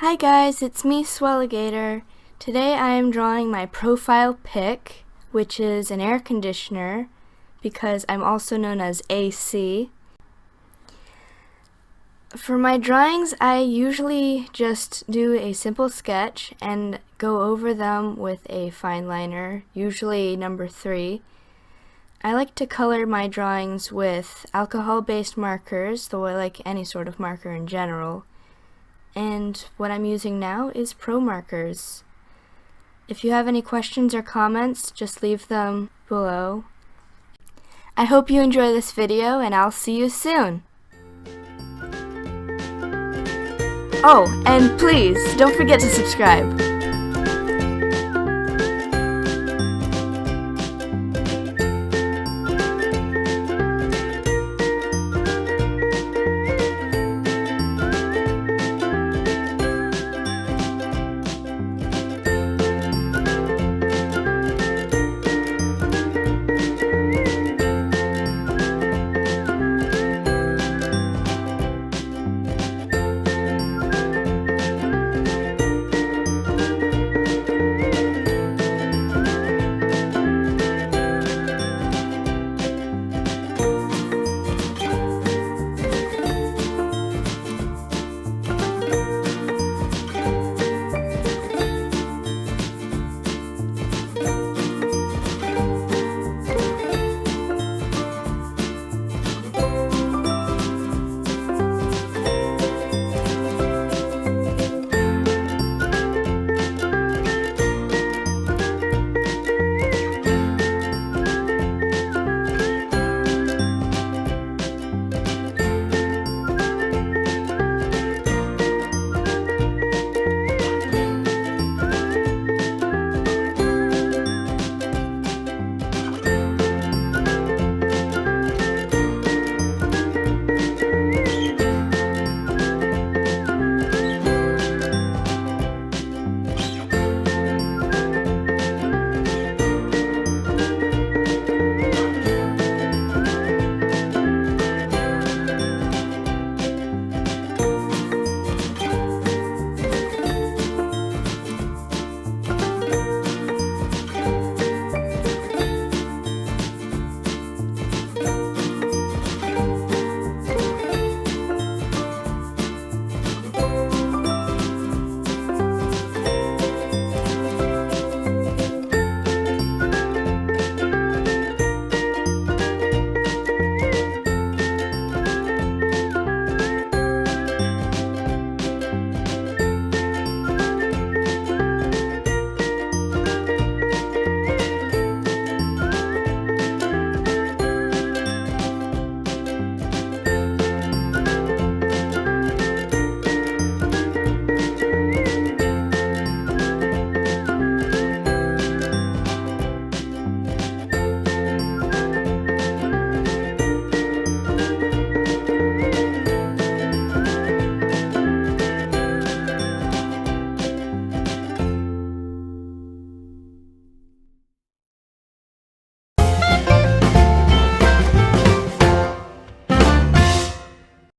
Hi guys, it's me, Swelligator. Today I am drawing my profile pic, which is an air conditioner, because I'm also known as AC. For my drawings, I usually just do a simple sketch and go over them with a fine liner, usually number 3. I like to color my drawings with alcohol-based markers, though I like any sort of marker in general. And what I'm using now is Pro markers. If you have any questions or comments, just leave them below. I hope you enjoy this video, and I'll see you soon! Oh, and please, don't forget to subscribe.